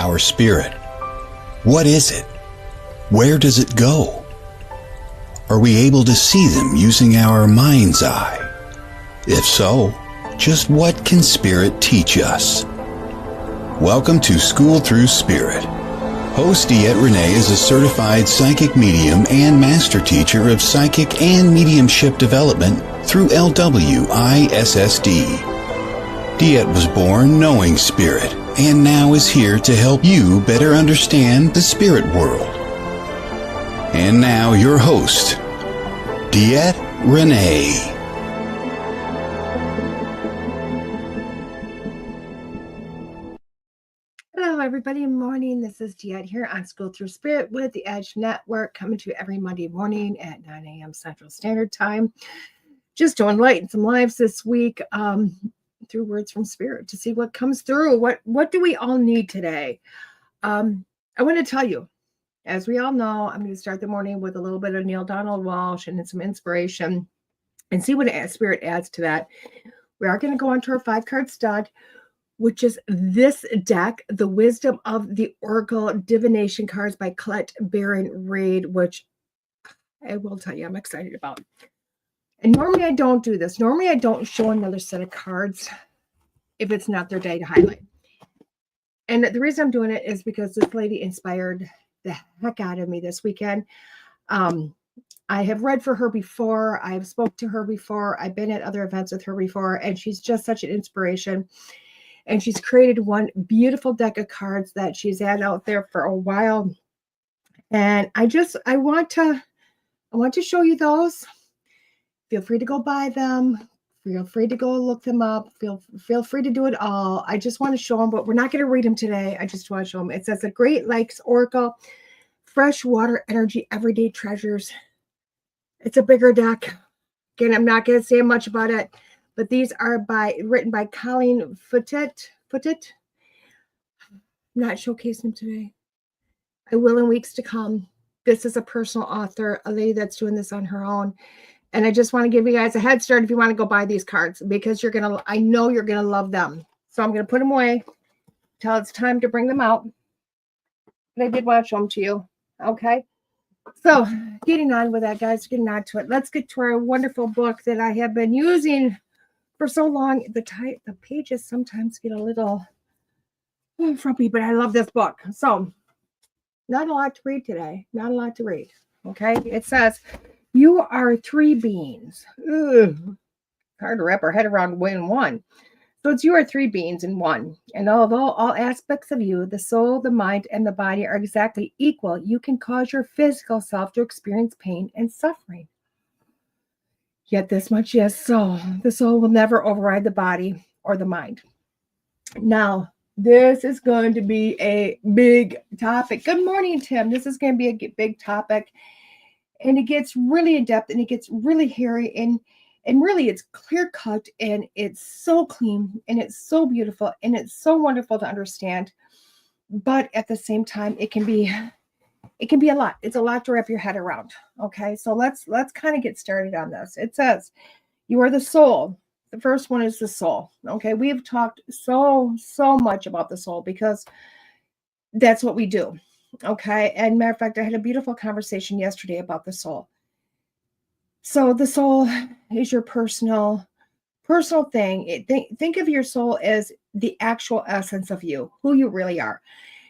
our spirit. What is it? Where does it go? Are we able to see them using our mind's eye? If so, just what can Spirit teach us? Welcome to School Through Spirit. Host DeEtte Renee is a certified psychic medium and master teacher of psychic and mediumship development through LWISSD. DeEtte was born knowing Spirit and now is here to help you better understand the spirit world. And now your host, DeEtte Renee. Hello, everybody. Good morning. This is DeEtte here on School Through Spirit with the Edge Network, coming to you every Monday morning at 9 a.m. Central Standard Time. Just to enlighten some lives this week through words from Spirit to see what comes through. What do we all need today? I want to tell you, as we all know, I'm going to start the morning with a little bit of Neil Donald Walsh and some inspiration and see what Spirit adds to that. We are going to go on to our 5-card stud, which is this deck, The Wisdom of the Oracle Divination Cards by Collette Baron Reid, which I will tell you I'm excited about. And normally I don't do this. Normally I don't show another set of cards if it's not their day to highlight. And the reason I'm doing it is because this lady inspired the heck out of me this weekend. I have read for her before. I've spoke to her before. I've been at other events with her before, and she's just such an inspiration. And she's created one beautiful deck of cards that she's had out there for a while. And I want to show you those. Feel free to go buy them. Feel free to go look them up. Feel free to do it all. I just want to show them, but we're not going to read them today. I just want to show them. It says the Great Lakes Oracle, Fresh Water Energy Everyday Treasures. It's a bigger deck. Again, I'm not going to say much about it, but these are written by Colleen Footet. I'm not showcasing them today. I will in weeks to come. This is a personal author, a lady that's doing this on her own. And I just want to give you guys a head start if you want to go buy these cards, because I know you're going to love them. So I'm going to put them away till it's time to bring them out. But I did want to show them to you. Okay. So getting on with that, guys, getting on to it. Let's get to our wonderful book that I have been using for so long. The pages sometimes get a little frumpy, but I love this book. So not a lot to read today. Not a lot to read. Okay. It says, you are 3 beings. Ugh. Hard to wrap our head around in one. So it's you are 3 beings in one. And although all aspects of you, the soul, the mind, and the body are exactly equal, you can cause your physical self to experience pain and suffering. Yet this much is so. The soul will never override the body or the mind. Now, this is going to be a big topic. Good morning, Tim. This is going to be a big topic. And it gets really in depth and it gets really hairy and really it's clear cut and it's so clean and it's so beautiful and it's so wonderful to understand. But at the same time, it can be a lot. It's a lot to wrap your head around. Okay, so let's kind of get started on this. It says, you are the soul. The first one is the soul. Okay, we have talked so much about the soul because that's what we do. Okay. And matter of fact, I had a beautiful conversation yesterday about the soul. So the soul is your personal thing. Think of your soul as the actual essence of you, who you really are.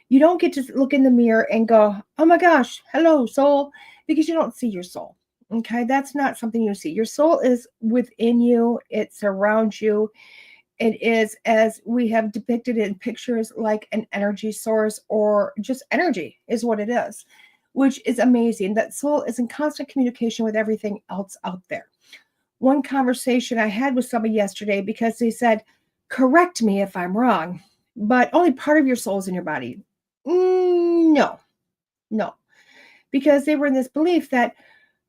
You don't get to look in the mirror and go, oh my gosh, hello, soul, because you don't see your soul. Okay. That's not something you see. Your soul is within you. It surrounds you. It is, as we have depicted in pictures, like an energy source, or just energy is what it is, which is amazing. That soul is in constant communication with everything else out there. One conversation I had with somebody yesterday, because they said, correct me if I'm wrong, but only part of your soul is in your body. No, because they were in this belief that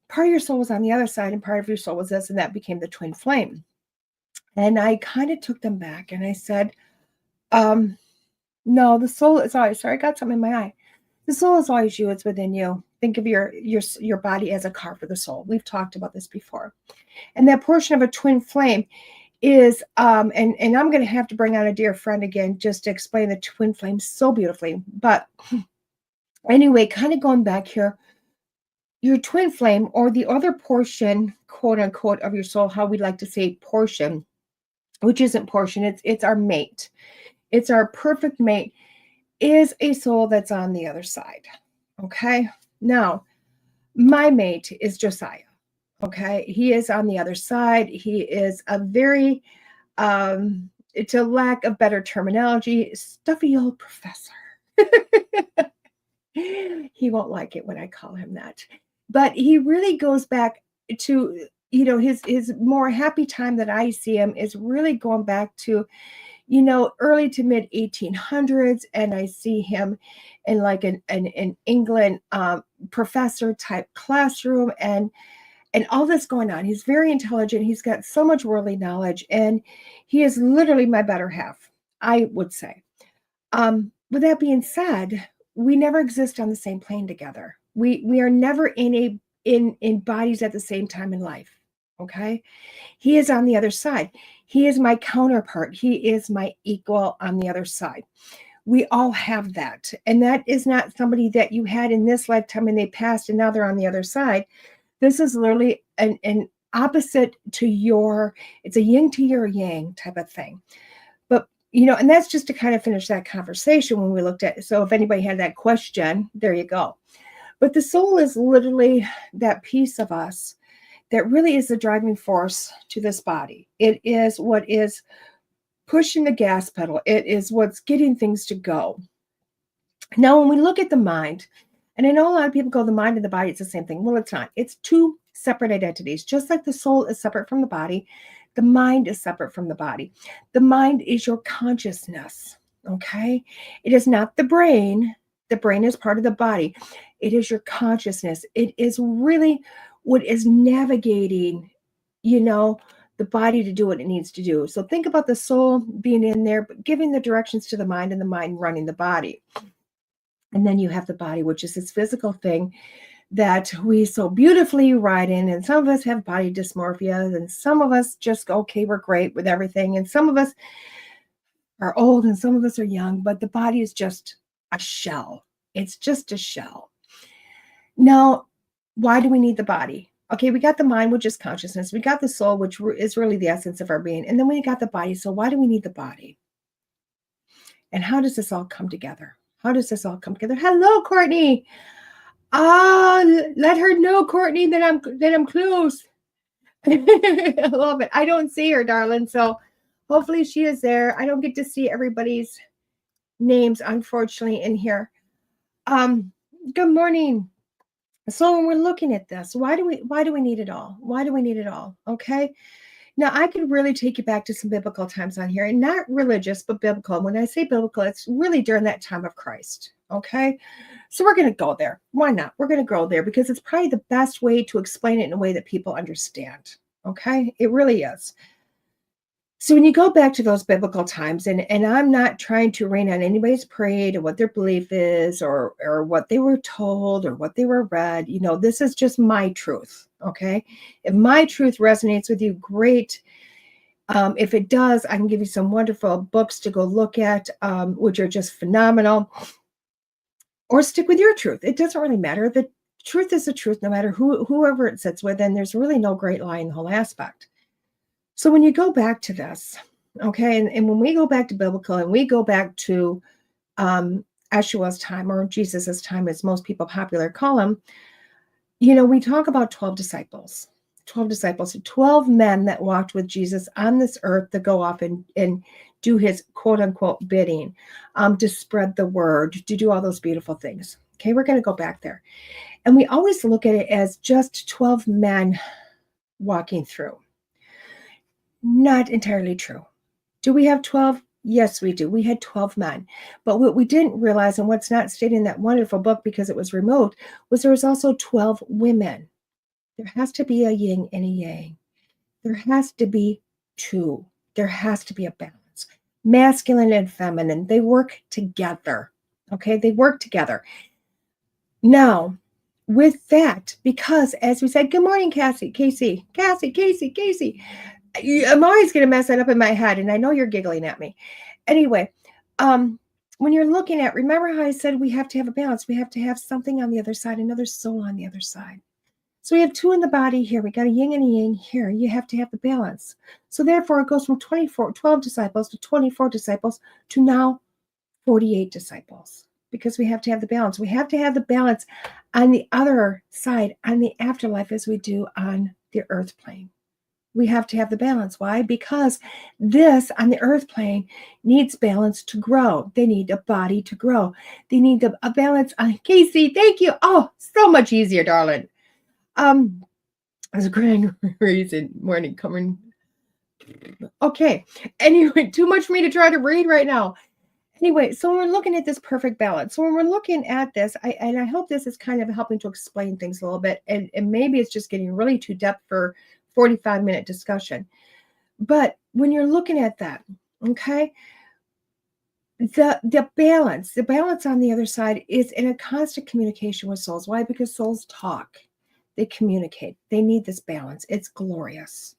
part of your soul was on the other side and part of your soul was this, and that became the twin flame. And I kind of took them back and I said, no, the soul is always, sorry, I got something in my eye. The soul is always you. It's within you. Think of your body as a car for the soul. We've talked about this before. And that portion of a twin flame is, and I'm going to have to bring on a dear friend again just to explain the twin flame so beautifully. But anyway, kind of going back here, your twin flame, or the other portion, quote unquote, of your soul, how we like to say portion, which isn't portion, it's our mate. It's our perfect mate, is a soul that's on the other side. Okay. Now, my mate is Josiah. Okay. He is on the other side. He is a very, to lack of better terminology, stuffy old professor. He won't like it when I call him that. But he really goes back to, his more happy time that I see him is really going back to, early to mid 1800s. And I see him in like an England professor type classroom and all this going on. He's very intelligent. He's got so much worldly knowledge, and he is literally my better half, I would say. With that being said, we never exist on the same plane together. We are never in bodies at the same time in life. Okay. He is on the other side. He is my counterpart. He is my equal on the other side. We all have that. And that is not somebody that you had in this lifetime and they passed and now they're on the other side. This is literally an opposite to it's a yin to your yang type of thing. But, and that's just to kind of finish that conversation when we looked at, so if anybody had that question, there you go. But the soul is literally that piece of us that really is the driving force to this body. It is what is pushing the gas pedal. It is what's getting things to go. Now, when we look at the mind, and I know a lot of people go, the mind and the body, it's the same thing. Well, it's not. It's two separate identities. Just like the soul is separate from the body, the mind is separate from the body. The mind is your consciousness, okay? It is not the brain. The brain is part of the body. It is your consciousness. It is really what is navigating, the body to do what it needs to do. So think about the soul being in there, but giving the directions to the mind and the mind running the body. And then you have the body, which is this physical thing that we so beautifully ride in. And some of us have body dysmorphia, and some of us just go, okay, we're great with everything. And some of us are old and some of us are young, but the body is just a shell. It's just a shell. Now, why do we need the body? Okay, we got the mind, which is consciousness. We got the soul, which is really the essence of our being. And then we got the body. So why do we need the body? And how does this all come together? How does this all come together? Hello, Courtney. Let her know, Courtney, that I'm close. I love it. I don't see her, darling. So hopefully she is there. I don't get to see everybody's names, unfortunately, in here. Good morning. So when we're looking at this, why do we need it all? Why do we need it all? Okay. Now I could really take you back to some biblical times on here, and not religious, but biblical. When I say biblical, it's really during that time of Christ. Okay. So we're going to go there. Why not? We're going to go there because it's probably the best way to explain it in a way that people understand. Okay. It really is. So when you go back to those biblical times, and I'm not trying to rain on anybody's parade or what their belief is or what they were told or what they were read, this is just my truth, okay? If my truth resonates with you, great. If it does, I can give you some wonderful books to go look at, which are just phenomenal. Or stick with your truth. It doesn't really matter. The truth is the truth, no matter whoever it sits with, and there's really no great lie in the whole aspect. So when you go back to this, okay, and when we go back to biblical and we go back to Yeshua's time, or Jesus's time, as most people popular call him, we talk about 12 disciples, 12 men that walked with Jesus on this earth to go off and do his quote unquote bidding, to spread the word, to do all those beautiful things. Okay, we're going to go back there. And we always look at it as just 12 men walking through. Not entirely true. Do we have 12? Yes, we do. We had 12 men. But what we didn't realize, and what's not stated in that wonderful book because it was removed, was there was also 12 women. There has to be a yin and a yang. There has to be two. There has to be a balance. Masculine and feminine, they work together. Okay, they work together. Now, with that, because as we said, good morning, Cassie. I'm always going to mess that up in my head, and I know you're giggling at me. Anyway, when you're looking at, remember how I said we have to have a balance. We have to have something on the other side, another soul on the other side. So we have two in the body here. We got a yin and a yang here. You have to have the balance. So therefore, it goes from 12 disciples to 24 disciples to now 48 disciples, because we have to have the balance. We have to have the balance on the other side, on the afterlife, as we do on the earth plane. We have to have the balance. Why? Because this on the earth plane needs balance to grow. They need a body to grow. They need a balance on Casey. Thank you. Oh, so much easier, darling. As a grand reason morning coming. Okay. Anyway, too much for me to try to read right now. Anyway, so we're looking at this perfect balance. So when we're looking at this, I hope this is kind of helping to explain things a little bit. And maybe it's just getting really too depth for 45-minute discussion. But when you're looking at that, okay, the balance on the other side is in a constant communication with souls. Why? Because souls talk. They communicate. They need this balance. It's glorious.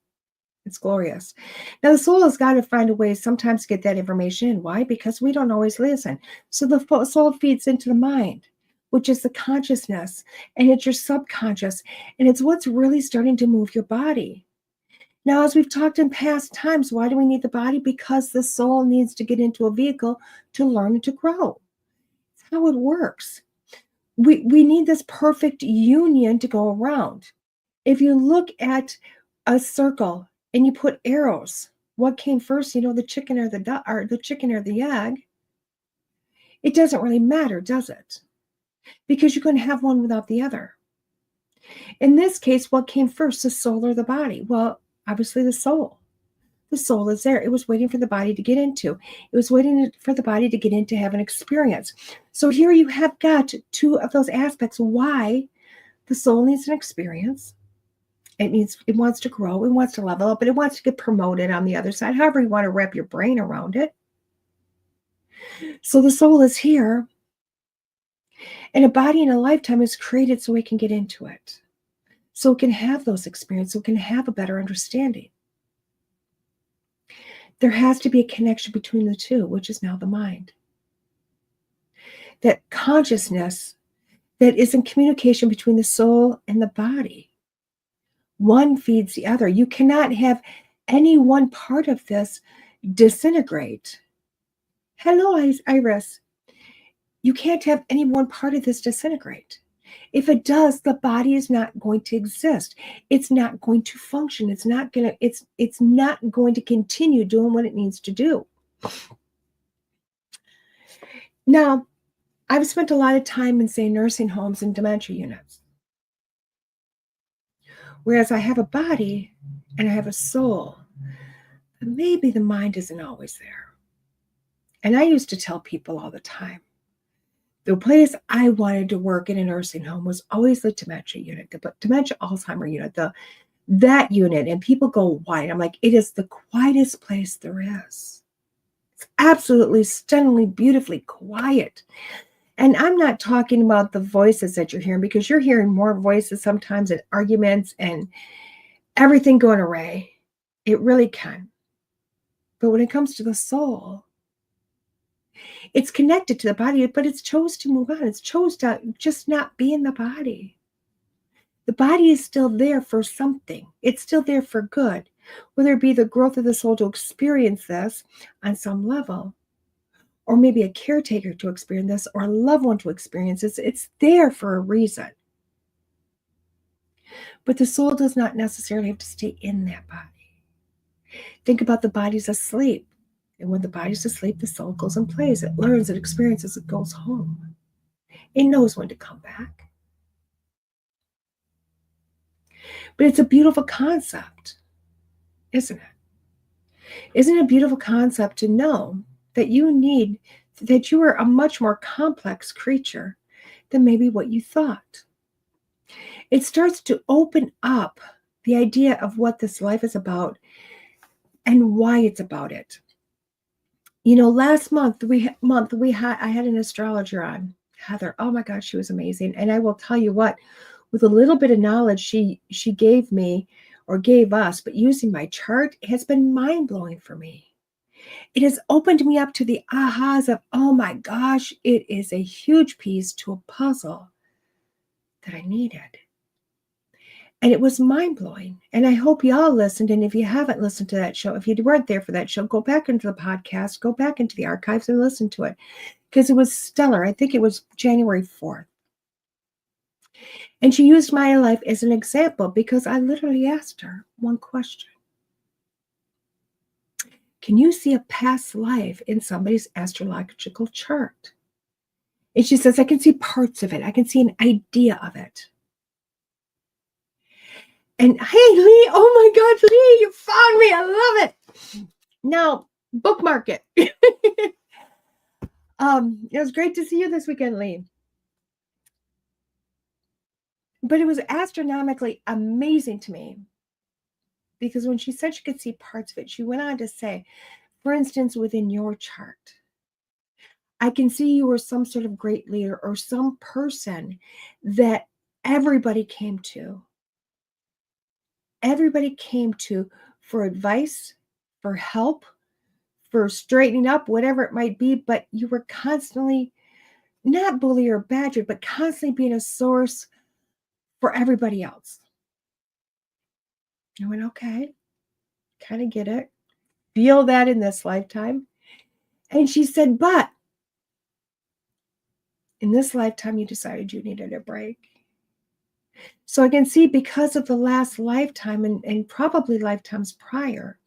It's glorious. Now, the soul has got to find a way sometimes to get that information in. Why? Because we don't always listen. So the soul feeds into the mind, which is the consciousness, and it's your subconscious, and it's what's really starting to move your body. Now, as we've talked in past times, why do we need the body? Because the soul needs to get into a vehicle to learn and to grow. That's how it works. We need this perfect union to go around. If you look at a circle and you put arrows, what came first? The chicken or the duck, or the chicken or the egg? It doesn't really matter, does it? Because you're going to have one without the other. In this case, what came first, the soul or the body? Well, obviously the soul. The soul is there. It was waiting for the body to get into. It was waiting for the body to get in to have an experience. So here you have got two of those aspects. Why the soul needs an experience. It wants to grow. It wants to level up, but it wants to get promoted on the other side. However you want to wrap your brain around it. So the soul is here. And a body in a lifetime is created so it can get into it. So it can have those experiences. So it can have a better understanding. There has to be a connection between the two, which is now the mind. That consciousness that is in communication between the soul and the body. One feeds the other. You cannot have any one part of this disintegrate. Hello, Iris. You can't have any one part of this disintegrate. If it does, the body is not going to exist. It's not going to function. It's not going to continue doing what it needs to do. Now, I've spent a lot of time in, say, nursing homes and dementia units. Whereas I have a body and I have a soul, but maybe the mind isn't always there. And I used to tell people all the time, the place I wanted to work in a nursing home was always the dementia unit, the dementia Alzheimer unit, that unit. And people go, why? I'm like, it is the quietest place there is. It's absolutely stunningly, beautifully quiet. And I'm not talking about the voices that you're hearing, because you're hearing more voices sometimes and arguments and everything going array. It really can. But when it comes to the soul, it's connected to the body, but it's chose to move on. It's chose to just not be in the body. The body is still there for something. It's still there for good, whether it be the growth of the soul to experience this on some level, or maybe a caretaker to experience this, or a loved one to experience this. It's there for a reason. But the soul does not necessarily have to stay in that body. Think about the body's asleep. And when the body's asleep, the soul goes and plays. It learns, it experiences, it goes home. It knows when to come back. But it's a beautiful concept, isn't it? Isn't it a beautiful concept to know that you are a much more complex creature than maybe what you thought? It starts to open up the idea of what this life is about and why it's about it. Last month I had an astrologer on, Heather. Oh my God, she was amazing. And I will tell you what, with a little bit of knowledge she gave me or gave us, but using my chart has been mind-blowing for me. It has opened me up to the ahas of, oh my gosh, it is a huge piece to a puzzle that I needed. And it was mind-blowing. And I hope you all listened. And if you haven't listened to that show, if you weren't there for that show, go back into the podcast, go back into the archives and listen to it, because it was stellar. I think it was January 4th. And she used my life as an example because I literally asked her one question. Can you see a past life in somebody's astrological chart? And she says, I can see parts of it. I can see an idea of it. And hey, Lee, oh my God, Lee, you found me. I love it. Now, bookmark it. It was great to see you this weekend, Lee. But it was astronomically amazing to me because when she said she could see parts of it, she went on to say, for instance, within your chart, I can see you were some sort of great leader or some person that everybody came to. Everybody came to for advice, for help, for straightening up, whatever it might be, but you were constantly not bullied or badgered, but constantly being a source for everybody else. I went, okay, kind of get it. Feel that in this lifetime. And she said, but in this lifetime, you decided you needed a break. So I can see because of the last lifetime and probably lifetimes prior,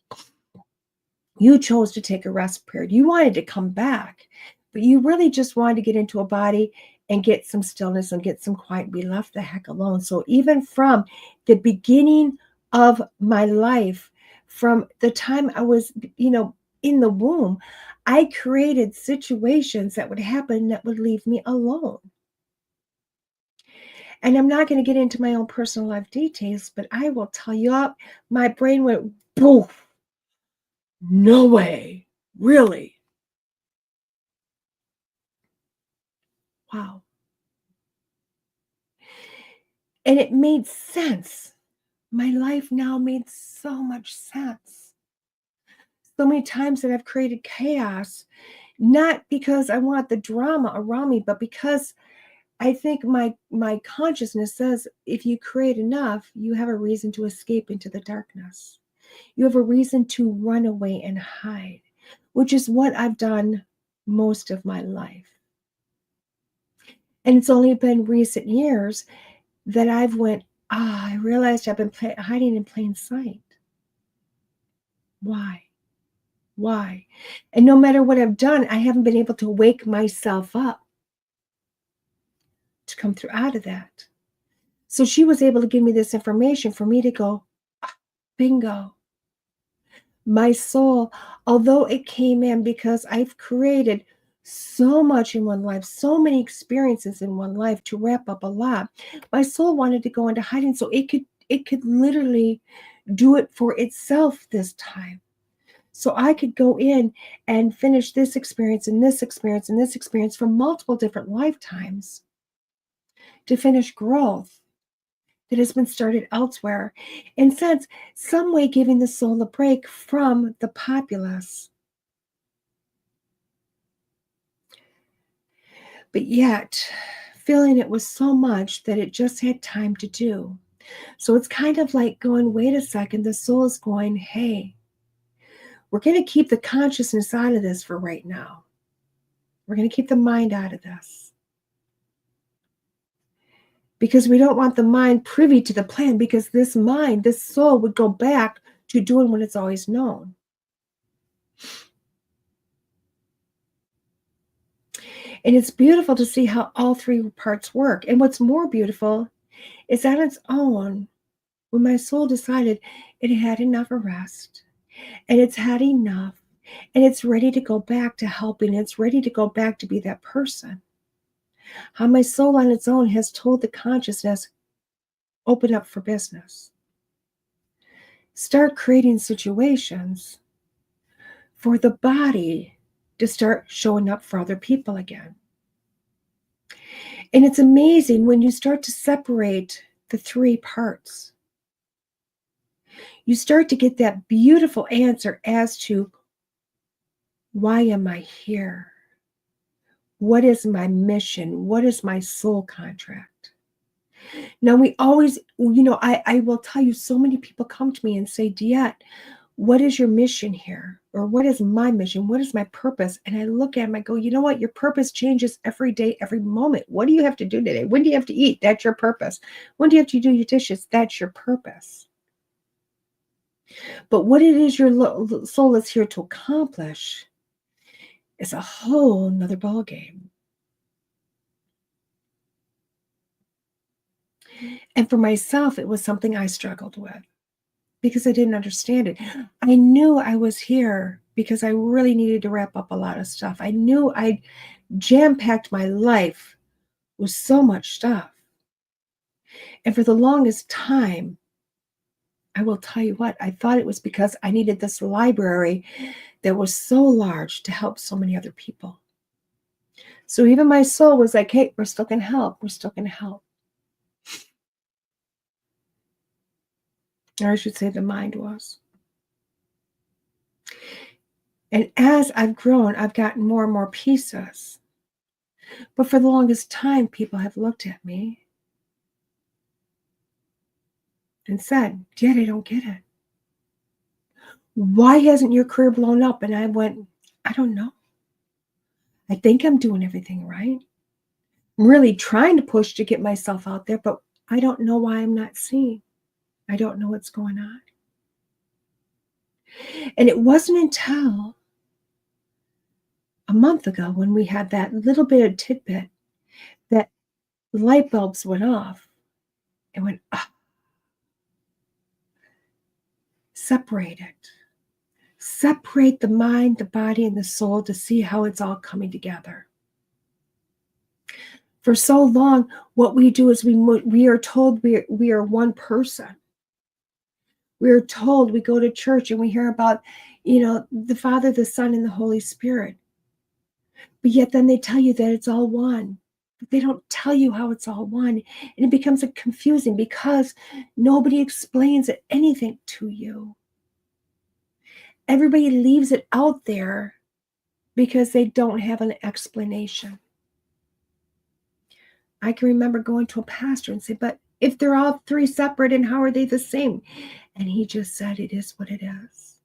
you chose to take a rest period. You wanted to come back, but you really just wanted to get into a body and get some stillness and get some quiet and be left the heck alone. So even from the beginning of my life, from the time I was, in the womb, I created situations that would happen that would leave me alone. And I'm not going to get into my own personal life details, but I will tell you, my brain went, poof. No way. Really? Wow. And it made sense. My life now made so much sense. So many times that I've created chaos, not because I want the drama around me, but because I think my consciousness says if you create enough, you have a reason to escape into the darkness. You have a reason to run away and hide, which is what I've done most of my life. And it's only been recent years that I've went, I realized I've been hiding in plain sight. Why? And no matter what I've done, I haven't been able to wake myself up to come through out of that. So she was able to give me this information for me to go, bingo. My soul, although it came in because I've created so much in one life, so many experiences in one life to wrap up a lot, my soul wanted to go into hiding so it could literally do it for itself this time. So I could go in and finish this experience and this experience and this experience from multiple different lifetimes to finish growth that has been started elsewhere. In sense, some way giving the soul a break from the populace. But yet, feeling it was so much that it just had time to do. So it's kind of like going, wait a second, the soul is going, hey, we're going to keep the consciousness out of this for right now. We're going to keep the mind out of this. Because we don't want the mind privy to the plan, because this mind, this soul would go back to doing what it's always known. And it's beautiful to see how all three parts work. And what's more beautiful is on its own, when my soul decided it had enough of rest, and it's had enough, and it's ready to go back to helping, it's ready to go back to be that person. How my soul on its own has told the consciousness, open up for business. Start creating situations for the body to start showing up for other people again. And it's amazing when you start to separate the three parts. you start to get that beautiful answer as to, why am I here? What is my mission? What is my soul contract? Now, we always, I will tell you, so many people come to me and say, DeEtte, what is your mission here? Or what is my mission? What is my purpose? And I look at them, I go, you know what? Your purpose changes every day, every moment. What do you have to do today? When do you have to eat? That's your purpose. When do you have to do your dishes? That's your purpose. But what it is your soul is here to accomplish is a whole nother ballgame. And for myself, it was something I struggled with because I didn't understand it. I knew I was here because I really needed to wrap up a lot of stuff. I knew I'd jam-packed my life with so much stuff. And for the longest time, I will tell you what, I thought it was because I needed this library that was so large to help so many other people. So even my soul was like, hey, we're still going to help. We're still going to help. Or I should say the mind was. And as I've grown, I've gotten more and more pieces. But for the longest time, people have looked at me and said, DeEtte, I don't get it. Why hasn't your career blown up? And I went, I don't know. I think I'm doing everything right. I'm really trying to push to get myself out there, but I don't know why I'm not seen. I don't know what's going on. And it wasn't until a month ago when we had that little bit of tidbit that light bulbs went off and went, separate it. Separate the mind, the body, and the soul to see how it's all coming together. For so long, what we do is we are told we are one person. We are told, we go to church and we hear about, the Father, the Son, and the Holy Spirit. But yet then they tell you that it's all one. But they don't tell you how it's all one. And it becomes confusing because nobody explains anything to you. Everybody leaves it out there because they don't have an explanation. I can remember going to a pastor and say, but if they're all three separate, and how are they the same? And he just said, it is what it is.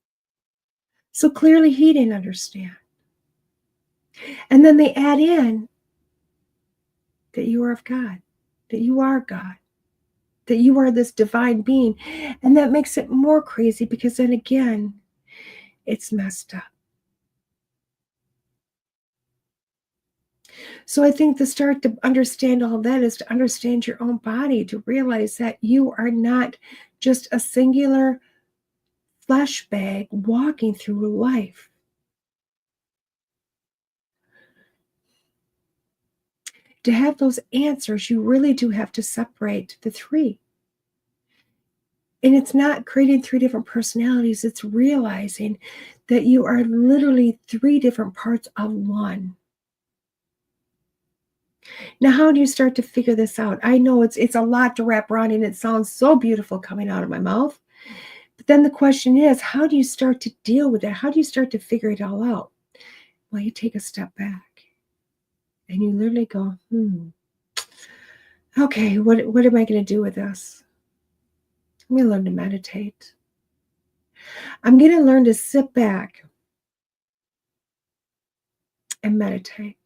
So clearly he didn't understand. And then they add in that you are of God, that you are God, that you are this divine being. And that makes it more crazy because then again, it's messed up. So I think the start to understand all that is to understand your own body, to realize that you are not just a singular flesh bag walking through life. To have those answers, you really do have to separate the three. And it's not creating three different personalities. It's realizing that you are literally three different parts of one. Now, how do you start to figure this out? I know it's a lot to wrap around, and it sounds so beautiful coming out of my mouth. But then the question is, how do you start to deal with it? How do you start to figure it all out? Well, you take a step back and you literally go, okay, what am I going to do with this? I'm going to learn to meditate. I'm going to learn to sit back and meditate.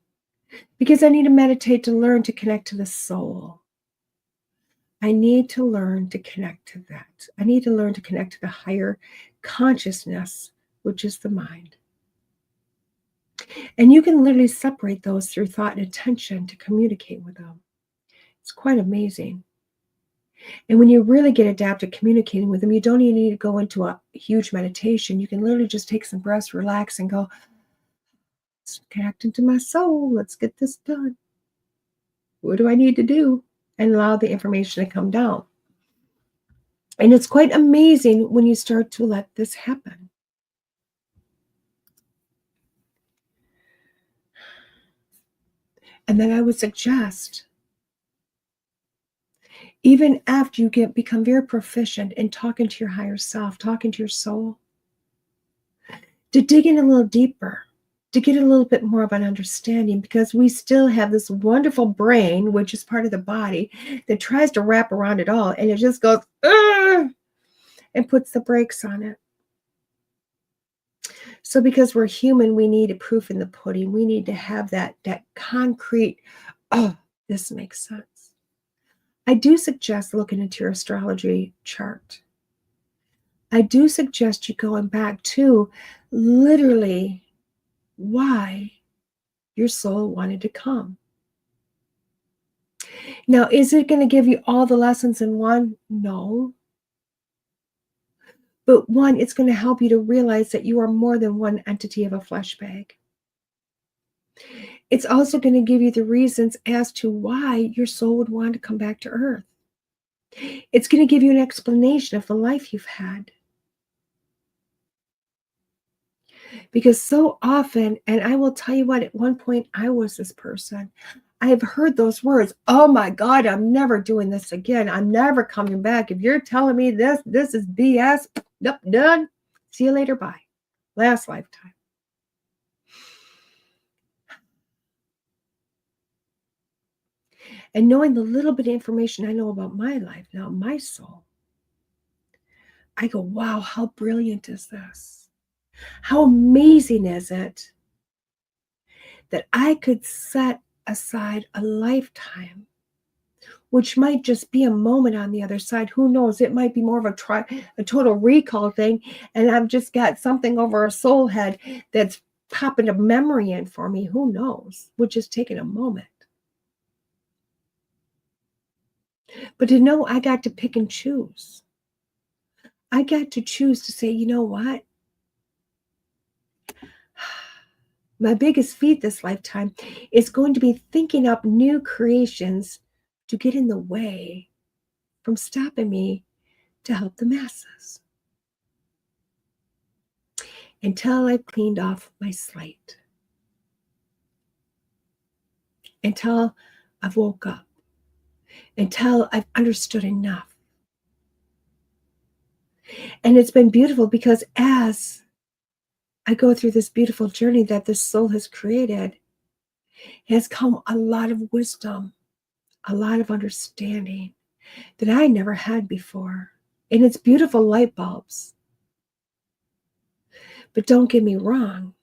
Because I need to meditate to learn to connect to the soul. I need to learn to connect to that. I need to learn to connect to the higher consciousness, which is the mind. And you can literally separate those through thought and attention to communicate with them. It's quite amazing. And when you really get adapted communicating with them, you don't even need to go into a huge meditation. You can literally just take some breaths, relax, and go, let's connect into my soul. Let's get this done. What do I need to do? And allow the information to come down. And it's quite amazing when you start to let this happen. And then I would suggest, Even after you become very proficient in talking to your higher self, talking to your soul, to dig in a little deeper, to get a little bit more of an understanding, because we still have this wonderful brain, which is part of the body, that tries to wrap around it all, and it just goes, ugh, and puts the brakes on it. So because we're human, we need a proof in the pudding. We need to have that concrete, oh, this makes sense. I do suggest looking into your astrology chart. I do suggest you going back to literally why your soul wanted to come. Now, is it going to give you all the lessons in one? No. But one, it's going to help you to realize that you are more than one entity of a flesh bag. It's also going to give you the reasons as to why your soul would want to come back to Earth. It's going to give you an explanation of the life you've had. Because so often, and I will tell you what, at one point I was this person. I have heard those words, oh my God, I'm never doing this again. I'm never coming back. If you're telling me this is BS, nope, done. See you later, bye. Last lifetime. And knowing the little bit of information I know about my life now, my soul, I go, wow, how brilliant is this? How amazing is it that I could set aside a lifetime, which might just be a moment on the other side. Who knows? It might be more of a total recall thing, and I've just got something over a soul head that's popping a memory in for me. Who knows? Which is taking a moment. But to know I got to pick and choose. I got to choose to say, you know what? My biggest feat this lifetime is going to be thinking up new creations to get in the way from stopping me to help the masses. Until I've cleaned off my slate. Until I've woke up. Until I've understood enough. And it's been beautiful because as I go through this beautiful journey that this soul has created, has come a lot of wisdom, a lot of understanding that I never had before. And it's beautiful light bulbs. But don't get me wrong,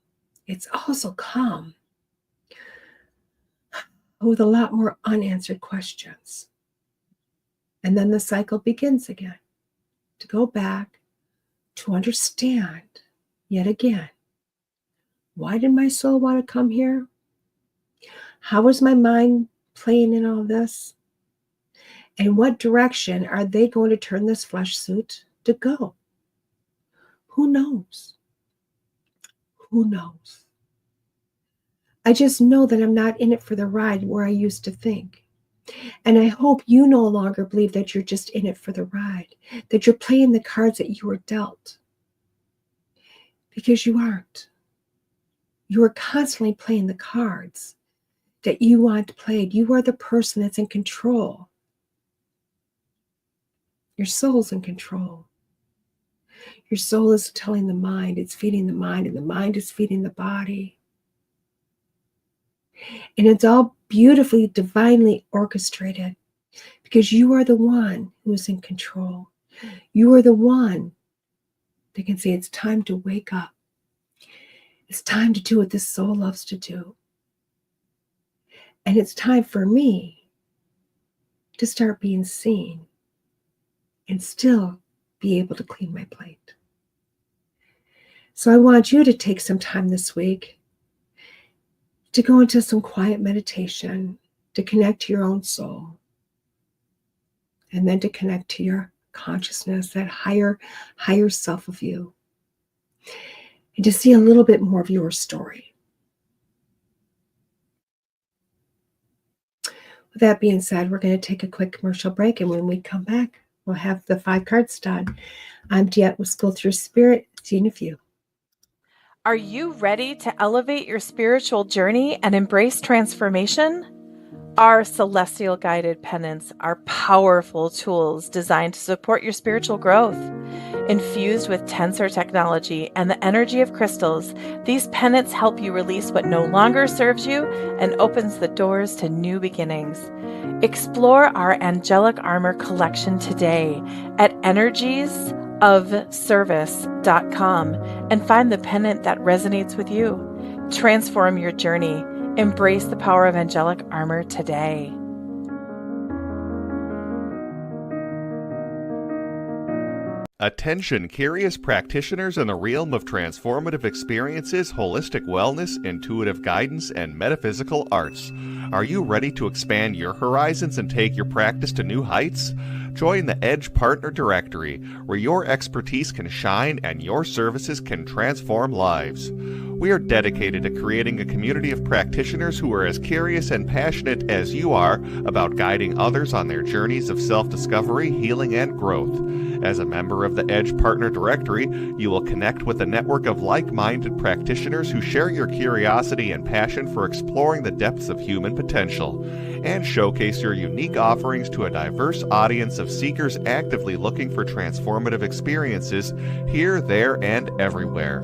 it's also come with a lot more unanswered questions. And then the cycle begins again, to go back, to understand yet again, why did my soul want to come here? How was my mind playing in all this? And what direction are they going to turn this flesh suit to go? Who knows? Who knows? I just know that I'm not in it for the ride where I used to think. And I hope you no longer believe that you're just in it for the ride, that you're playing the cards that you were dealt. Because you aren't. You are constantly playing the cards that you want played. You are the person that's in control. Your soul's in control. Your soul is telling the mind, it's feeding the mind, and the mind is feeding the body. And it's all beautifully, divinely orchestrated because you are the one who is in control. You are the one that can say it's time to wake up. It's time to do what this soul loves to do. And it's time for me to start being seen and still be able to clean my plate. So I want you to take some time this week to go into some quiet meditation, to connect to your own soul, and then to connect to your consciousness, that higher self of you, and to see a little bit more of your story. With that being said, we're going to take a quick commercial break, and when we come back, we'll have the 5 cards done. I'm DeEtte with School Through Spirit. See you in a few. Are you ready to elevate your spiritual journey and embrace transformation? Our celestial guided pennants are powerful tools designed to support your spiritual growth. Infused with tensor technology and the energy of crystals, these pennants help you release what no longer serves you and opens the doors to new beginnings. Explore our angelic armor collection today at energiesofservice.com and find the pennant that resonates with you. Transform your journey. Embrace the power of angelic armor today. Attention, curious practitioners in the realm of transformative experiences, holistic wellness, intuitive guidance, and metaphysical arts. Are you ready to expand your horizons and take your practice to new heights? Join the Edge Partner Directory, where your expertise can shine and your services can transform lives. We are dedicated to creating a community of practitioners who are as curious and passionate as you are about guiding others on their journeys of self-discovery, healing, and growth. As a member of the Edge Partner Directory, you will connect with a network of like-minded practitioners who share your curiosity and passion for exploring the depths of human potential, and showcase your unique offerings to a diverse audience of seekers actively looking for transformative experiences here, there, and everywhere.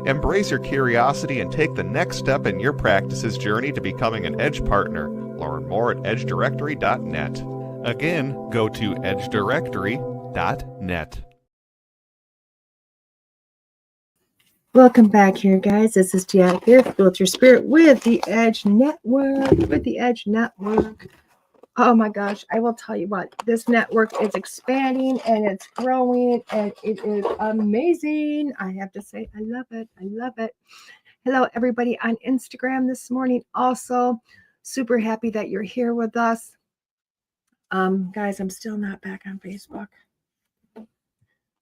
Embrace your curiosity and take the next step in your practice's journey to becoming an Edge Partner. Learn more at edgedirectory.net. Again, go to edgedirectory.net. Welcome back here, guys. This is DeEtte here, School Through Spirit with the Edge Network. Oh my gosh, I will tell you what, this network is expanding and it's growing and it is amazing. I have to say, I love it. Hello, everybody on Instagram this morning. Also, super happy that you're here with us. Guys, I'm still not back on Facebook.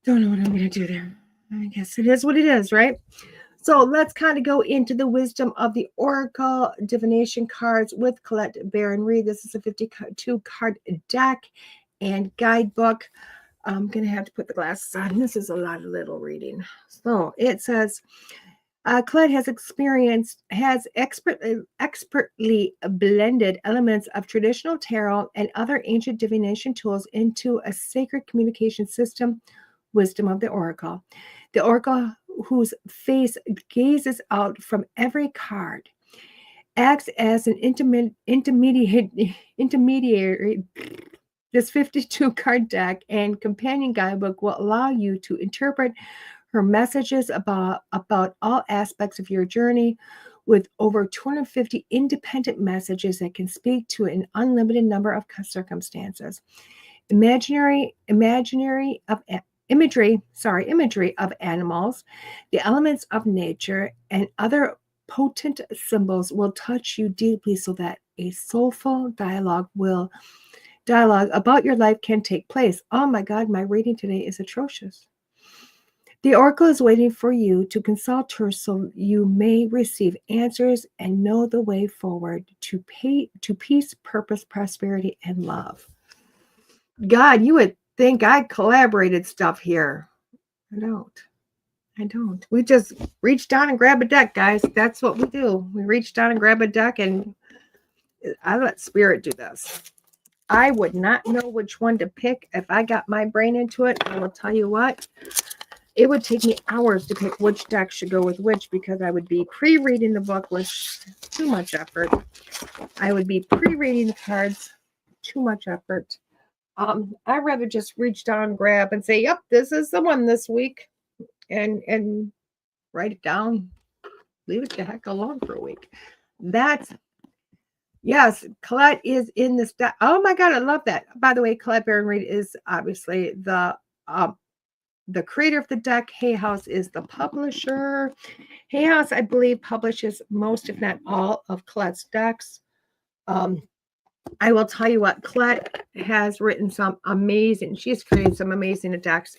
Don't know what I'm going to do there. I guess it is what it is, right? So let's kind of go into the wisdom of the Oracle divination cards with Collette Baron Reid. This is a 52 card deck and guidebook. I'm going to have to put the glasses on. This is a lot of little reading. So it says, Collette has expertly blended elements of traditional tarot and other ancient divination tools into a sacred communication system, wisdom of the Oracle. The Oracle, whose face gazes out from every card, acts as an intermediary. This 52 card deck and companion guidebook will allow you to interpret her messages about all aspects of your journey, with over 250 independent messages that can speak to an unlimited number of circumstances. Imagery of animals, the elements of nature, and other potent symbols will touch you deeply so that a soulful dialogue about your life can take place. Oh my God, my reading today is atrocious. The Oracle is waiting for you to consult her so you may receive answers and know the way forward to peace, purpose, prosperity, and love. God, you would think I collaborated stuff here. I don't. We just reach down and grab a deck, guys. That's what we do. We reach down and grab a deck, and I let Spirit do this. I would not know which one to pick if I got my brain into it. I will tell you what, it would take me hours to pick which deck should go with which, because I would be pre-reading the book with too much effort. I would be pre-reading the cards, too much effort. I'd rather just reach down, grab, and say, yep, this is the one this week, and write it down. Leave it the heck alone for a week. Yes, Collette is in this deck. Oh my God, I love that. By the way, Collette Baron Reid is obviously the creator of the deck. Hay House is the publisher. Hay House, I believe, publishes most, if not all, of Collette's decks. I will tell you what, Collette has written she's created some amazing decks,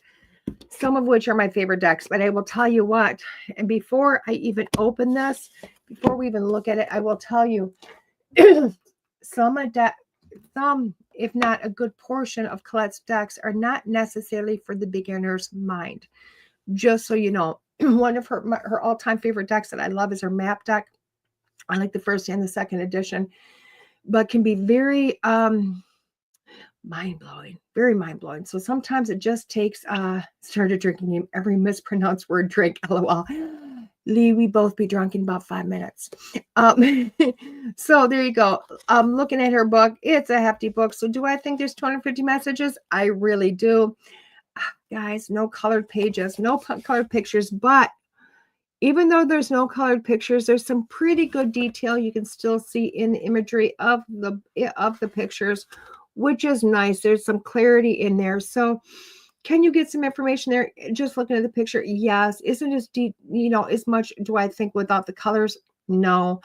some of which are my favorite decks. But I will tell you what, and before I even open this, before we even look at it, I will tell you some, if not a good portion of Colette's decks are not necessarily for the beginner's mind. Just so you know, one of her all-time favorite decks that I love is her map deck. I like the first and the second edition. but can be very mind-blowing, very mind-blowing. So sometimes it just takes started drinking every mispronounced word drink, lol. Lee, we both be drunk in about 5 minutes. So there you go. I'm looking at her book. It's a hefty book. So do I think there's 250 messages? I really do. Guys, no colored pages, no colored pictures, but even though there's no colored pictures, there's some pretty good detail you can still see in the imagery of the pictures, which is nice. There's some clarity in there. So can you get some information there just looking at the picture? Yes. Isn't as deep, as much do I think without the colors? No.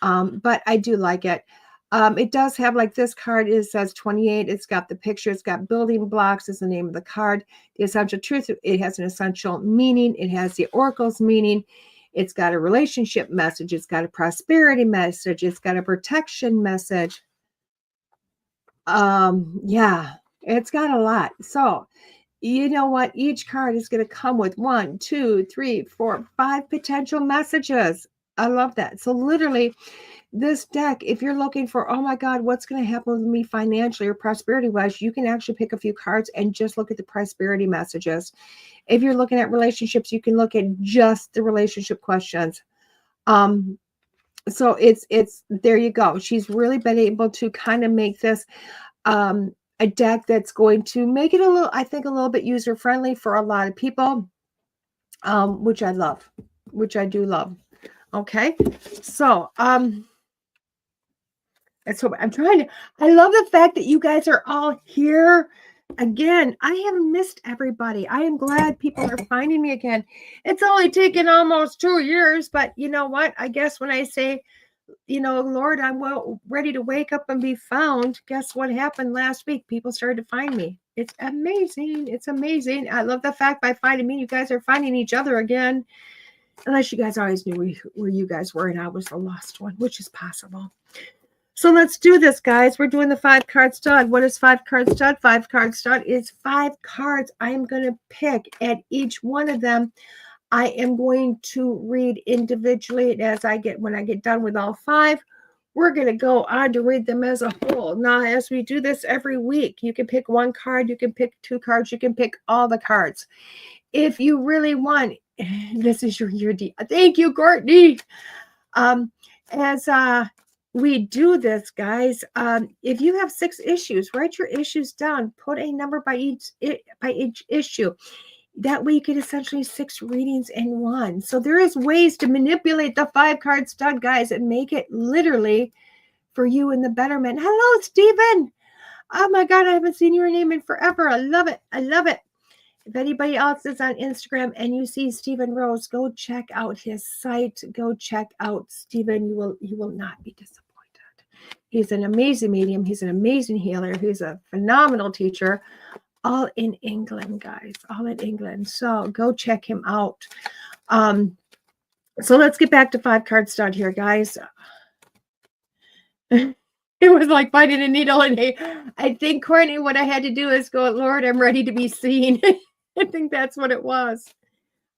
But I do like it. It does have, like this card, it says 28. It's got the picture. It's got building blocks is the name of the card. The essential truth, it has an essential meaning. It has the oracle's meaning. It's got a relationship message. It's got a prosperity message. It's got a protection message. Yeah, it's got a lot. So you know what? Each card is going to come with 1, 2, 3, 4, 5 potential messages. I love that. So literally, this deck, if you're looking for, oh my God, what's going to happen with me financially or prosperity-wise, you can actually pick a few cards and just look at the prosperity messages. If you're looking at relationships, you can look at just the relationship questions. So it's there you go. She's really been able to kind of make this a deck that's going to make it a little, I think, a little bit user-friendly for a lot of people, which I love, which I do love. Okay, so that's what I'm trying to. I love the fact that you guys are all here again. I haven't missed everybody. I am glad people are finding me again. It's only taken almost 2 years, but you know what? I guess when I say, Lord, I'm ready to wake up and be found. Guess what happened last week? People started to find me. It's amazing. It's amazing. I love the fact by finding me, you guys are finding each other again. Unless you guys always knew where you guys were and I was the lost one, which is possible. So let's do this, guys. We're doing the 5-card stud. What is 5-card stud? 5-card stud is 5 cards I'm going to pick. At each one of them, I am going to read individually. And when I get done with all 5, we're going to go on to read them as a whole. Now, as we do this every week, you can pick 1 card, you can pick 2 cards, you can pick all the cards. If you really want, this is your year. Thank you, Courtney. As we do this, guys, if you have 6 issues, write your issues down. Put a number by each issue. That way you get essentially 6 readings in one. So there is ways to manipulate the 5-card stud, guys, and make it literally for you in the betterment. Hello, Stephen. Oh my God, I haven't seen your name in forever. I love it. I love it. If anybody else is on Instagram and you see Stephen Rose, go check out his site. Go check out Stephen. You will not be disappointed. He's an amazing medium. He's an amazing healer. He's a phenomenal teacher. All in England, guys. All in England. So go check him out. So let's get back to 5-card stud here, guys. It was like finding a needle in hay. I think, Courtney, what I had to do is go, Lord, I'm ready to be seen. I think that's what it was.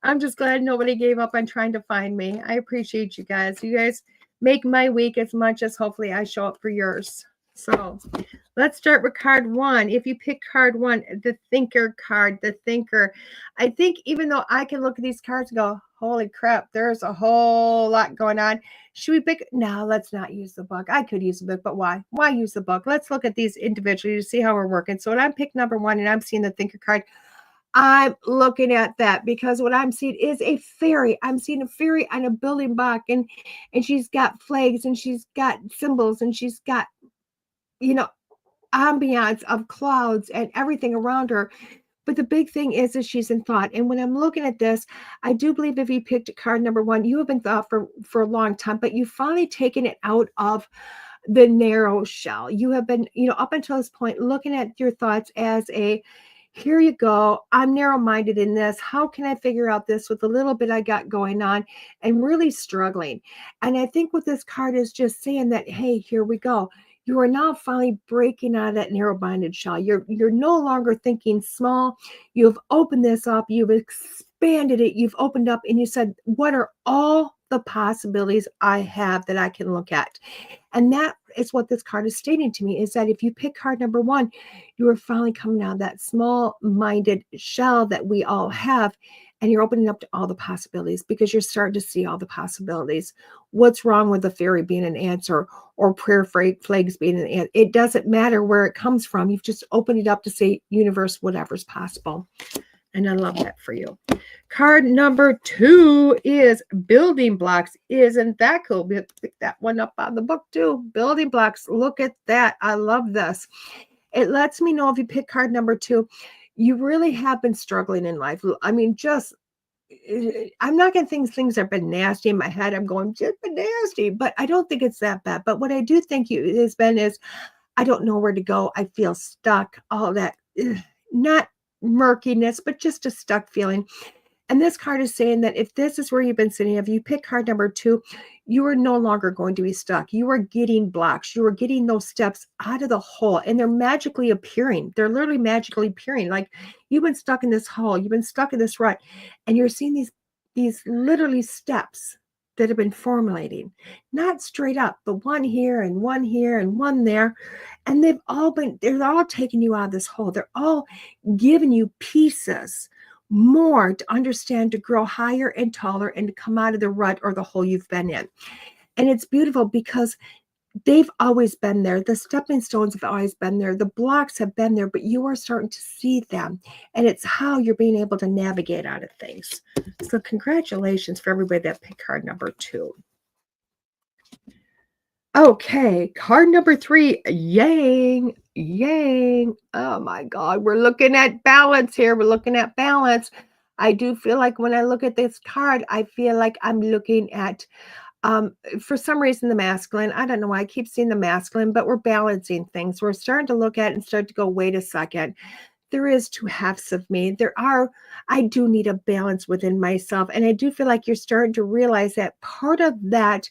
I'm just glad nobody gave up on trying to find me. I appreciate you guys. You guys make my week as much as hopefully I show up for yours. So let's start with card 1. If you pick card 1, the thinker card, the thinker. I think even though I can look at these cards and go, holy crap, there's a whole lot going on. Should we pick? No, let's not use the book. I could use the book, but why? Why use the book? Let's look at these individually to see how we're working. So when I'm pick number 1 and I'm seeing the thinker card, I'm looking at that because what I'm seeing is a fairy. I'm seeing a fairy on a building block, and she's got flags and she's got symbols and she's got, ambiance of clouds and everything around her. But the big thing is she's in thought. And when I'm looking at this, I do believe if you picked card number 1, you have been thought for a long time, but you've finally taken it out of the narrow shell. You have been, up until this point, looking at your thoughts as here you go. I'm narrow-minded in this. How can I figure out this with the little bit I got going on, and really struggling? And I think what this card is just saying that, hey, here we go. You are now finally breaking out of that narrow-minded shell. You're no longer thinking small. You've opened this up. You've expanded expanded it. You've opened up and you said, what are all the possibilities I have that I can look at? And that is what this card is stating to me, is that if you pick card number 1, you are finally coming out of that small-minded shell that we all have, and you're opening up to all the possibilities because you're starting to see all the possibilities. What's wrong with the fairy being an answer or prayer flags being an answer? It doesn't matter where it comes from. You've just opened it up to say, universe, whatever's possible. And I love that for you. Card number 2 is building blocks. Isn't that cool? We pick that one up on the book too. Building blocks. Look at that. I love this. It lets me know if you pick card number 2, you really have been struggling in life. I mean, I'm not going to think things have been nasty in my head. I'm going, just been nasty, but I don't think it's that bad. But what I do think it has been is, I don't know where to go. I feel stuck, all that, not murkiness, but just a stuck feeling. And this card is saying that if this is where you've been sitting, if you pick card number 2, you are no longer going to be stuck. You are getting blocks. You are getting those steps out of the hole, and they're magically appearing. They're literally magically appearing. Like, you've been stuck in this hole. You've been stuck in this rut, and you're seeing these literally steps that have been formulating, not straight up, but one here and one here and one there. And they're all taking you out of this hole. They're all giving you pieces more to understand, to grow higher and taller, and to come out of the rut or the hole you've been in. And it's beautiful because they've always been there. The stepping stones have always been there. The blocks have been there, but you are starting to see them. And it's how you're being able to navigate out of things. So congratulations for everybody that picked card number 2. Okay, card number 3, yang. Oh my God, we're looking at balance here. We're looking at balance. I do feel like when I look at this card, I feel like I'm looking at, for some reason, the masculine. I don't know why I keep seeing the masculine, but we're balancing things. We're starting to look at it and start to go, wait a second. There is 2 halves of me. I do need a balance within myself. And I do feel like you're starting to realize that part of that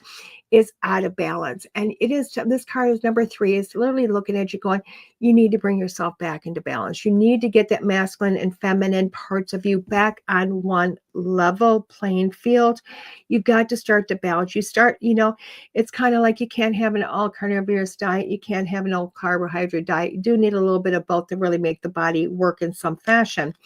is out of balance. And this card is number 3. It's literally looking at you going, you need to bring yourself back into balance. You need to get that masculine and feminine parts of you back on one level playing field. You've got to start to balance. It's kind of like you can't have an all carnivorous diet. You can't have an all carbohydrate diet. You do need a little bit of both to really make the body work in some fashion.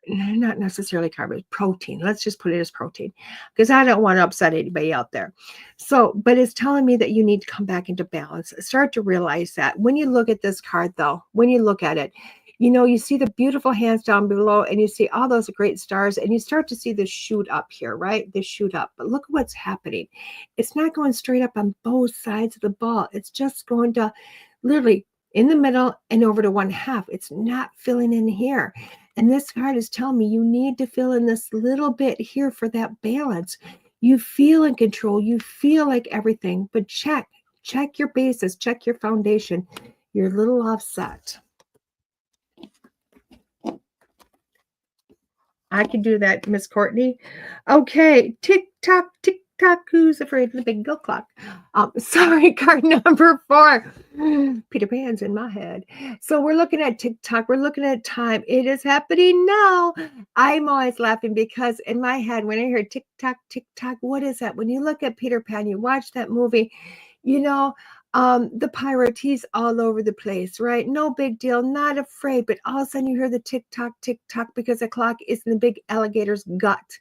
Not necessarily carbs, protein. Let's just put it as protein, because I don't want to upset anybody out there. So, but it's telling me that you need to come back into balance. Start to realize that when you look at this card, though, when you look at it, you see the beautiful hands down below, and you see all those great stars, and you start to see this shoot up here, right? This shoot up. But look at what's happening. It's not going straight up on both sides of the ball. It's just going to literally in the middle and over to one half. It's not filling in here. And this card is telling me you need to fill in this little bit here for that balance. You feel in control. You feel like everything, but check your basis, check your foundation. You're a little offset. I can do that, Miss Courtney. Okay, tick tock, who's afraid of the big go clock? Sorry, card number 4. Peter Pan's in my head. So we're looking at TikTok. We're looking at time. It is happening now. I'm always laughing because in my head, when I hear TikTok, what is that? When you look at Peter Pan, you watch that movie, the pirate, he's all over the place, right? No big deal, not afraid. But all of a sudden you hear the tick-tock, because the clock is in the big alligator's gut.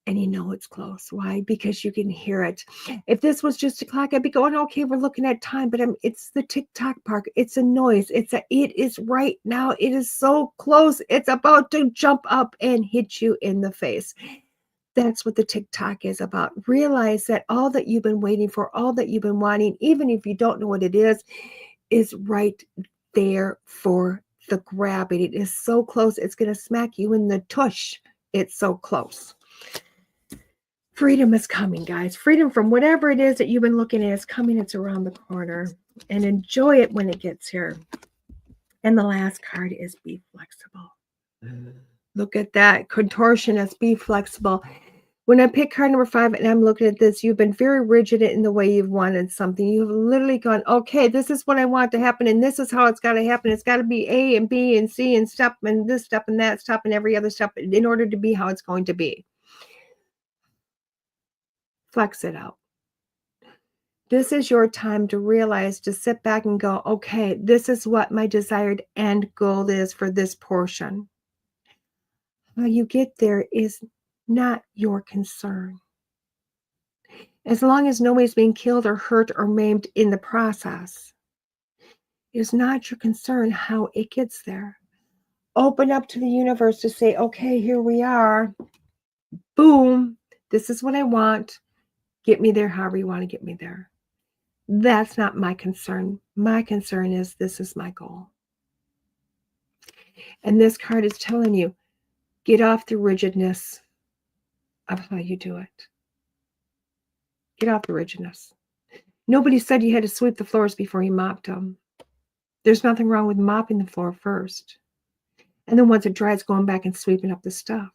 And it's close. Why? Because you can hear it. If this was just a clock, I'd be going, okay, we're looking at time, but it's the tick-tock part. It's a noise. It is right now. It is so close. It's about to jump up and hit you in the face. That's what the TikTok is about. Realize that all that you've been waiting for, all that you've been wanting, even if you don't know what it is right there for the grabbing. It is so close. It's going to smack you in the tush. It's so close. Freedom is coming, guys. Freedom from whatever it is that you've been looking at is coming. It's around the corner. And enjoy it when it gets here. And the last card is be flexible. Look at that. Contortionist, be flexible. When I pick card number 5 and I'm looking at this, you've been very rigid in the way you've wanted something. You've literally gone, okay, this is what I want to happen, and this is how it's got to happen. It's got to be A and B and C and step and this step and that step and every other step in order to be how it's going to be. Flex it out. This is your time to realize, to sit back and go, okay, this is what my desired end goal is for this portion. How you get there is not your concern. As long as nobody's being killed or hurt or maimed in the process, it's not your concern how it gets there. Open up to the universe to say, okay, here we are. Boom. This is what I want. Get me there however you want to get me there. That's not my concern. My concern is this is my goal. And this card is telling you, get off the rigidness of how you do it. Get off the rigidness. Nobody said you had to sweep the floors before you mopped them. There's nothing wrong with mopping the floor first. And then once it dries, going back and sweeping up the stuff.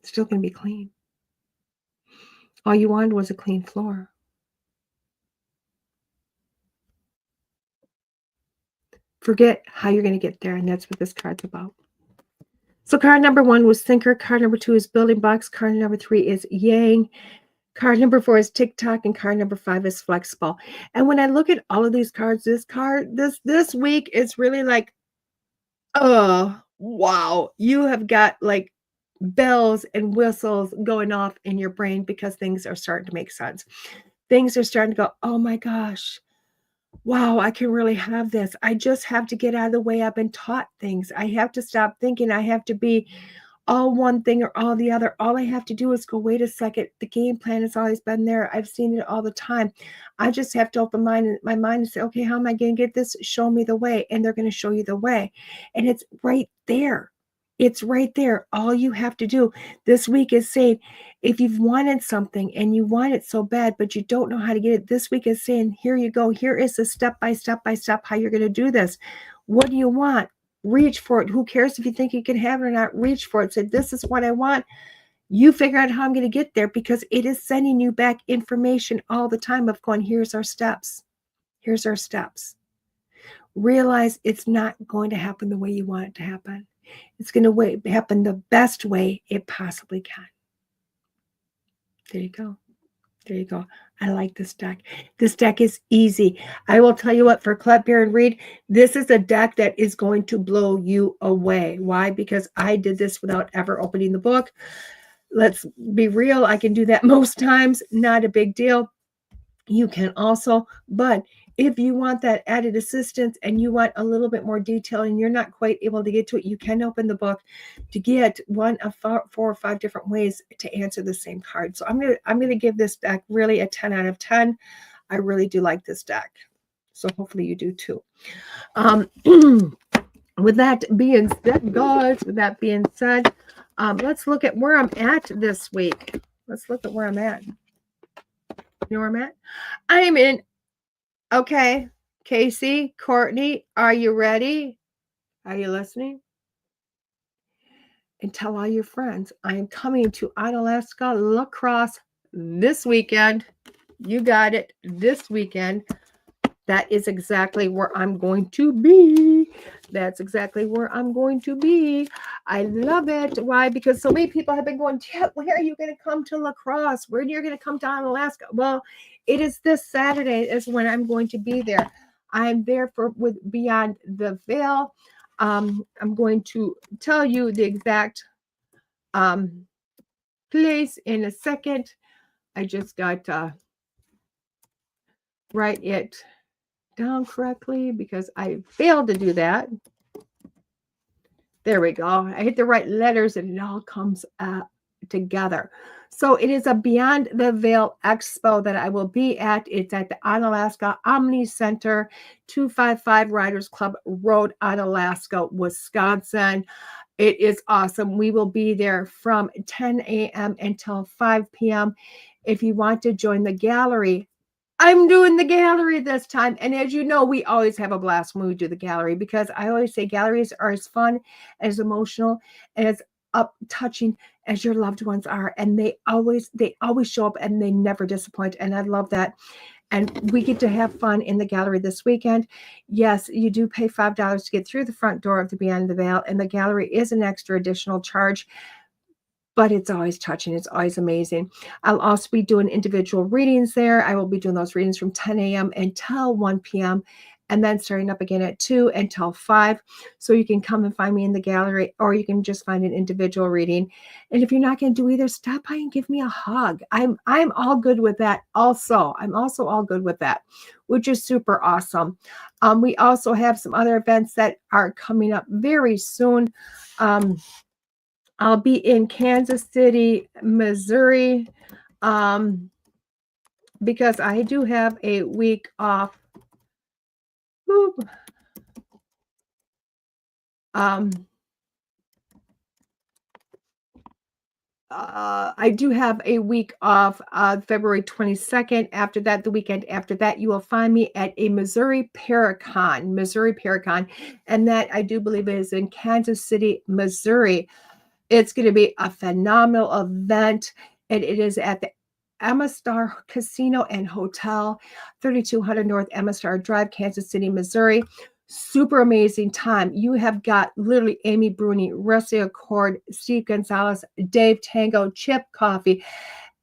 It's still going to be clean. All you wanted was a clean floor. Forget how you're going to get there, and that's what this card's about. So card number 1 was Thinker. Card number 2 is Building Blocks. Card number 3 is Yang. Card number 4 is TikTok, and card number 5 is Flexible. And when I look at all of these cards, this week is really like, oh, wow. You have got like bells and whistles going off in your brain because things are starting to make sense. Things are starting to go, oh my gosh. Wow, I can really have this. I just have to get out of the way I've been taught things. I have to stop thinking I have to be all one thing or all the other. All I have to do is go, wait a second. The game plan has always been there. I've seen it all the time. I just have to open my mind and say, okay, how am I going to get this? Show me the way. And they're going to show you the way. And it's right there. It's right there. All you have to do this week is saying, if you've wanted something and you want it so bad, but you don't know how to get it, this week is saying, here you go. Here is the step by step how you're going to do this. What do you want? Reach for it. Who cares if you think you can have it or not? Reach for it. Say, this is what I want. You figure out how I'm going to get there, because it is sending you back information all the time of going, here's our steps. Here's our steps. Realize it's not going to happen the way you want it to happen. It's going to happen the best way it possibly can. There you go. There you go. I like this deck. This deck is easy. I will tell you what, for Collette Baron Reid, this is a deck that is going to blow you away. Why? Because I did this without ever opening the book. Let's be real. I can do that most times. Not a big deal. You can also, but if you want that added assistance and you want a little bit more detail and you're not quite able to get to it, you can open the book to get one of 4 or 5 different ways to answer the same card. So I'm gonna give this deck really a 10 out of 10. I really do like this deck. So hopefully you do too. With that being said, guys, let's look at where I'm at this week. Let's look at where I'm at. You know where I'm at? I am in. Okay, Casey, Courtney, are you ready? Are you listening? And tell all your friends, I am coming to Onalaska Lacrosse this weekend. You got it, this weekend. That is exactly where I'm going to be. That's exactly where I'm going to be. I love it. Why? Because so many people have been going, where are you going to come to Lacrosse? Where are you going to come to Onalaska? Well, it is this Saturday is when I'm going to be there. I'm there with Beyond the Veil. I'm going to tell you the exact place in a second. I just got to write it down correctly because I failed to do that. There we go. I hit the right letters and it all comes together. So it is a Beyond the Veil Expo that I will be at. It's at the Onalaska Omni Center, 255 Riders Club Road, Onalaska, Wisconsin. It is awesome. We will be there from 10 a.m. until 5 p.m. If you want to join the gallery, I'm doing the gallery this time. And as you know, we always have a blast when we do the gallery, because I always say galleries are as fun, as emotional, as up touching as your loved ones are. And they always show up and they never disappoint. And I love that. And we get to have fun in the gallery this weekend. Yes, you do pay $5 to get through the front door of the Beyond the Veil, and the gallery is an extra additional charge, but it's always touching. It's always amazing. I'll also be doing individual readings there. I will be doing those readings from 10 a.m. until 1 p.m. and then starting up again at 2 until 5. So you can come and find me in the gallery, or you can just find an individual reading. And if you're not going to do either, stop by and give me a hug. I'm all good with that also. I'm also all good with that, which is super awesome. We also have some other events that are coming up very soon. I'll be in Kansas City, Missouri, because I do have a week off. I do have a week off February 22nd. After that, the weekend after that, you will find me at a Missouri Paracon. And that I do believe is in Kansas City, Missouri. It's going to be a phenomenal event, and it is at the Emma Star Casino and Hotel, 3200 North Emma Star Drive, Kansas City, Missouri. Super amazing time. You have got literally Amy Bruni, Rusty Accord, Steve Gonzalez, Dave Tango, Chip Coffee,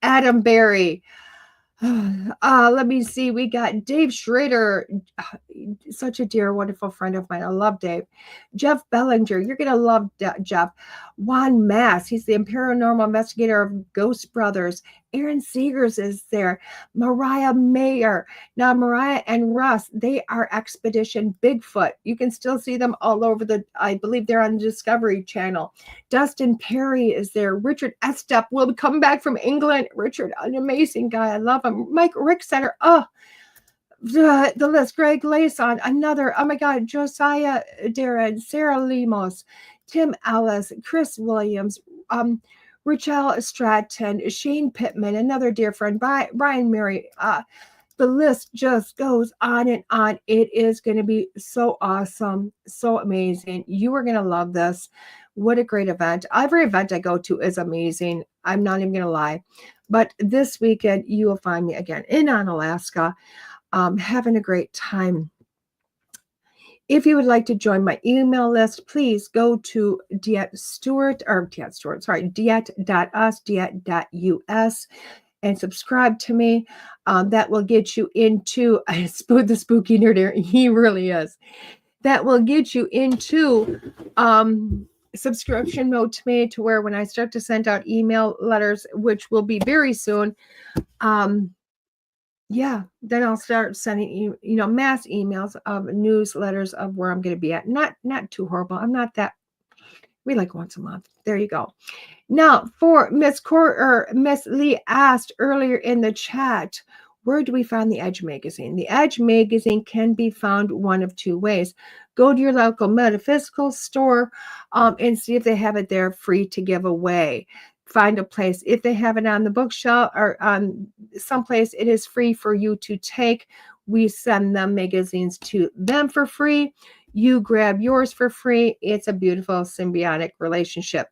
Adam Berry. Let me see. We got Dave Schrader, such a dear, wonderful friend of mine. I love Dave. Jeff Bellinger, you're going to love Jeff. Juan Mass, he's the paranormal investigator of Ghost Brothers. Aaron Seegers is there. Mariah Mayer. Now, Mariah and Russ, they are Expedition Bigfoot. You can still see them all over I believe they're on the Discovery Channel. Dustin Perry is there. Richard Estep will come back from England. Richard, an amazing guy. I love him. Mike Ricksetter. Oh, the list. Greg Layson, another. Oh my God. Josiah Darren, Sarah Lemos, Tim Ellis, Chris Williams, Richelle Stratton, Shane Pittman, another dear friend, Brian Murray. The list just goes on and on. It is going to be so awesome, so amazing. You are going to love this. What a great event. Every event I go to is amazing. I'm not even going to lie. But this weekend, you will find me again in Alaska, having a great time. If you would like to join my email list, please go to DeEtteUS, DeEtte.us, and subscribe to me. That will get you into the spooky nerd here. He really is. That will get you into subscription mode to me, to where when I start to send out email letters, which will be very soon, then I'll start sending mass emails of newsletters of where I'm going to be at. Not too horrible. I'm not that. We like once a month. There you go. Now, for Miss Lee asked earlier in the chat, where do we find the Edge magazine? The Edge magazine can be found one of two ways. Go to your local metaphysical store and see if they have it there free to give away. Find a place. If they have it on the bookshelf or on someplace, it is free for you to take. We send them magazines to them for free. You grab yours for free. It's a beautiful symbiotic relationship.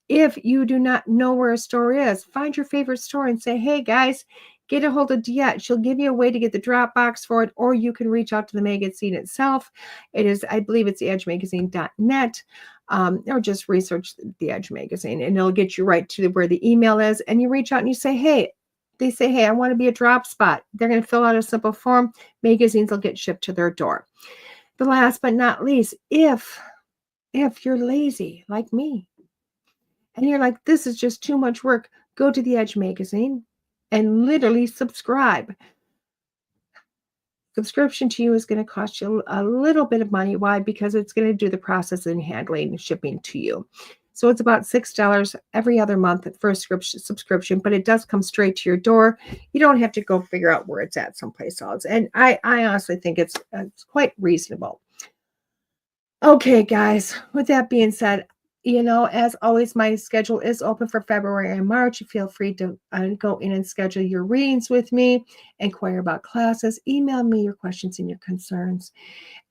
If you do not know where a store is, find your favorite store and say, hey guys, get a hold of DeEtte. She'll give you a way to get the Dropbox for it, or you can reach out to the magazine itself. It is, I believe it's theedgemagazine.net. Or just research the Edge magazine, and it'll get you right to where the email is. And you reach out and you say, hey, they say, hey, I want to be a drop spot. They're going to fill out a simple form. Magazines will get shipped to their door. The last but not least, if you're lazy like me and you're like, this is just too much work, go to the Edge magazine and literally subscribe. Subscription to you is going to cost you a little bit of money. Why? Because it's going to do the processing, handling, and shipping to you. So it's about $6 every other month for a subscription, but it does come straight to your door. You don't have to go figure out where it's at someplace else. And I honestly think it's quite reasonable. Okay, guys, with that being said, as always, my schedule is open for February and March. Feel free to go in and schedule your readings with me, inquire about classes, email me your questions and your concerns.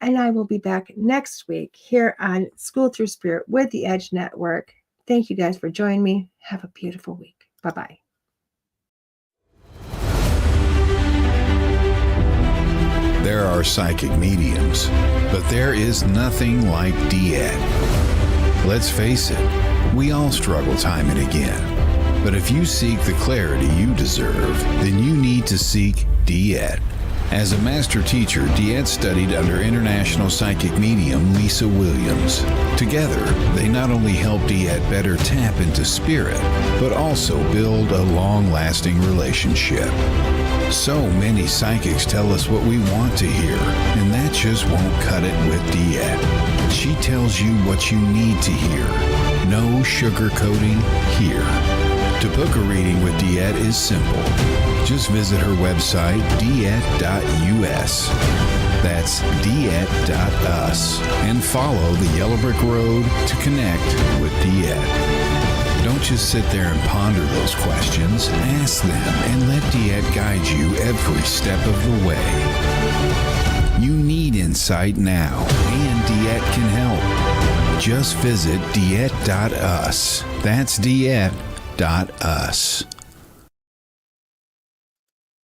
And I will be back next week here on School Through Spirit with the Edge Network. Thank you guys for joining me. Have a beautiful week. Bye-bye. There are psychic mediums, but there is nothing like DeEtte. Let's face it, we all struggle time and again. But if you seek the clarity you deserve, then you need to seek DeEtte. As a master teacher, DeEtte studied under international psychic medium Lisa Williams. Together, they not only help DeEtte better tap into spirit, but also build a long-lasting relationship. So many psychics tell us what we want to hear, and that just won't cut it with DeEtte. She tells you what you need to hear. No sugarcoating here. To book a reading with DeEtte is simple. Just visit her website, DeEtte.us. That's DeEtte.us. And follow the Yellow Brick Road to connect with DeEtte. Don't just sit there and ponder those questions. Ask them and let DeEtte guide you every step of the way. You need insight now, and DeEtte can help. Just visit DeEtte.us. That's DeEtte.us.